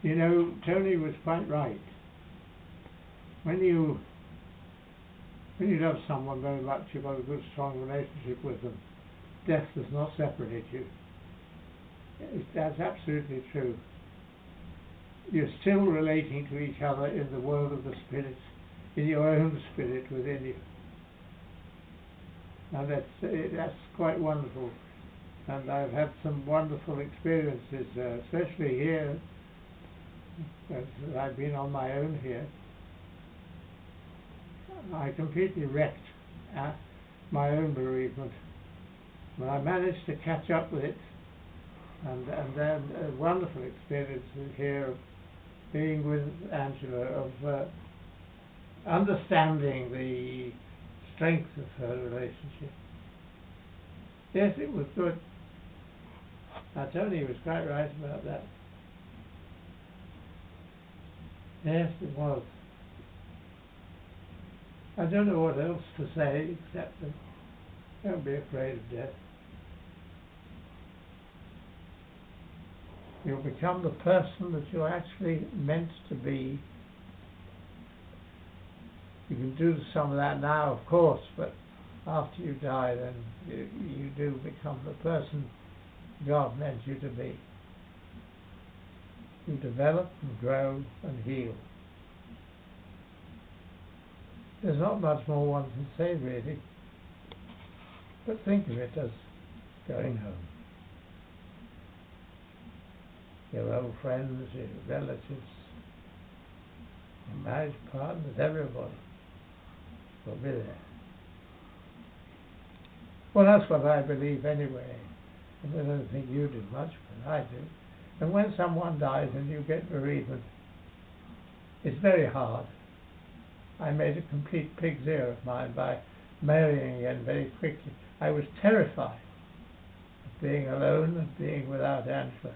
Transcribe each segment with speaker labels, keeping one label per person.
Speaker 1: You know, Tony was quite right. When you love someone very much, you've got a good, strong relationship with them, death does not separate you. That's absolutely true. You're still relating to each other in the world of the spirit, in your own spirit within you. And that's quite wonderful. And I've had some wonderful experiences, especially here, as I've been on my own here. I completely wrecked my own bereavement. But I managed to catch up with it, and then a wonderful experience here of being with Angela, of understanding the strength of her relationship. Yes, it was good. Now, Tony was quite right about that. Yes, it was. I don't know what else to say except that don't be afraid of death. You'll become the person that you're actually meant to be. You can do some of that now, of course, but after you die, then you do become the person God meant you to be. You develop and grow and heal. There's not much more one can say, really, but think of it as going home. Your old friends, your relatives, your marriage partners, everybody will be there. Well, that's what I believe anyway. And I don't think you do much, but I do. And when someone dies and you get bereavement, it's very hard. I made a complete pig's ear of mine by marrying again very quickly. I was terrified of being alone and being without Angela.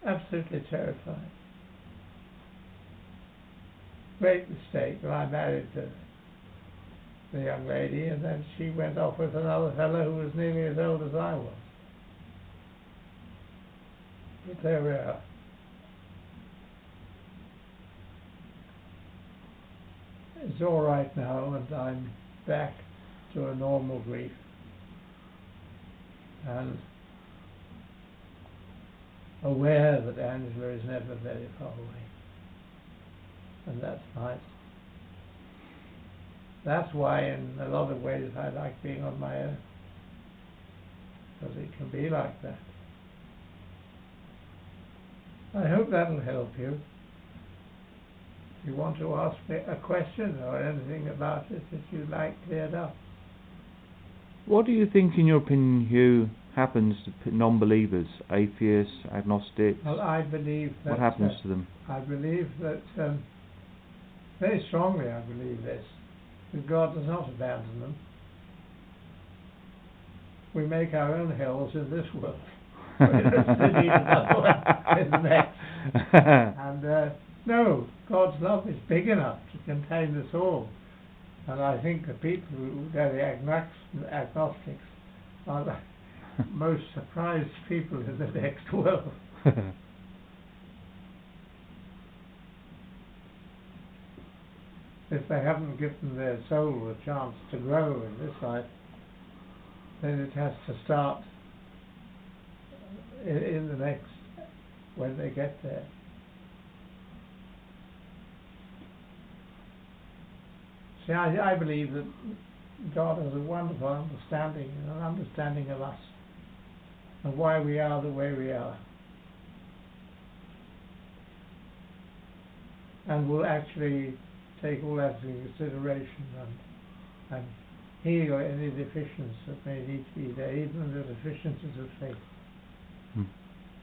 Speaker 1: Absolutely terrified. Great mistake. Well, I married the young lady, and then she went off with another fellow who was nearly as old as I was. But there we are. It's all right now, and I'm back to a normal grief. And aware that Angela is never very far away. And that's nice. That's why, in a lot of ways, I like being on my own. Because it can be like that. I hope that'll help you. If you want to ask me a question or anything about it that you'd like cleared up.
Speaker 2: What do you think, in your opinion, Hugh, happens to non-believers, atheists, agnostics?
Speaker 1: Well, I believe that...
Speaker 2: What happens to them?
Speaker 1: I believe that, very strongly I believe this, that God does not abandon them. We make our own hells in this world. We don't need another one in the next. And no, God's love is big enough to contain us all. And I think the people who are the agnostics are the most surprised people in the next world. If they haven't given their soul a chance to grow in this life, then it has to start in the next, when they get there. See, I believe that God has a wonderful understanding, an understanding of us and why we are the way we are, and will actually take all that into consideration and heal any deficiencies that may need to be there, even the deficiencies of faith.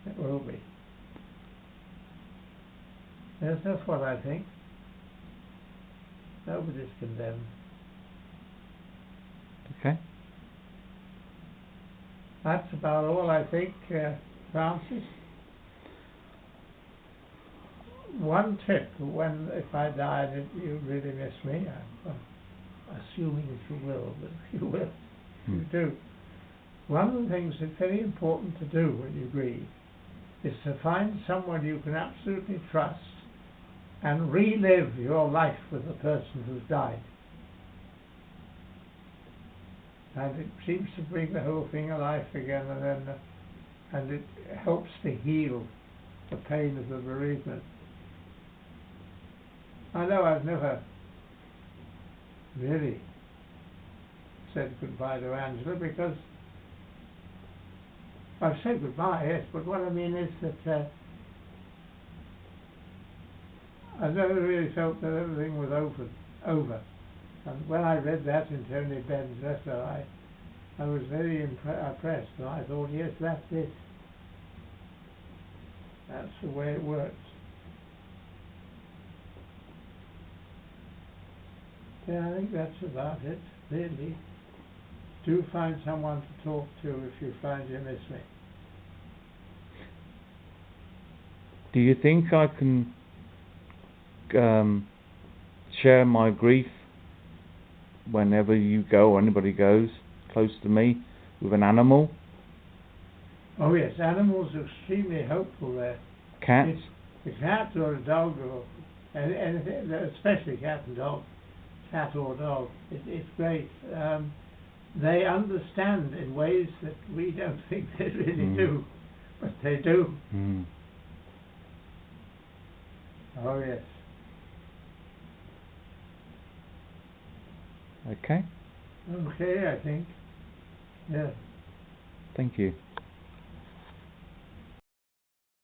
Speaker 1: It will be. Yes, that's what I think. Nobody's condemned.
Speaker 2: Okay.
Speaker 1: That's about all, I think, Francis. One tip, if I die and you really miss me, I'm assuming that you will, but if you will, you do. One of the things that's very important to do when you grieve is to find someone you can absolutely trust and relive your life with the person who's died. And it seems to bring the whole thing alive again, and it helps to heal the pain of the bereavement. I know I've never really said goodbye to Angela, because I've said goodbye, yes, but what I mean is that I've never really felt that everything was over. And when I read that in Tony Benn's letter, I was very impressed, and I thought, yes, that's it. That's the way it works. Yeah, I think that's about it, really. Do find someone to talk to if you find you miss me.
Speaker 2: Do you think I can share my grief whenever you go or anybody goes close to me with an animal?
Speaker 1: Oh yes, animals are extremely helpful there.
Speaker 2: Cats?
Speaker 1: A cat or a dog, or anything, especially cat and dog, cat or dog, it's great. They understand in ways that we don't think they really do, but they do. Oh yes.
Speaker 2: Okay.
Speaker 1: Okay, I think. Yeah.
Speaker 2: Thank you.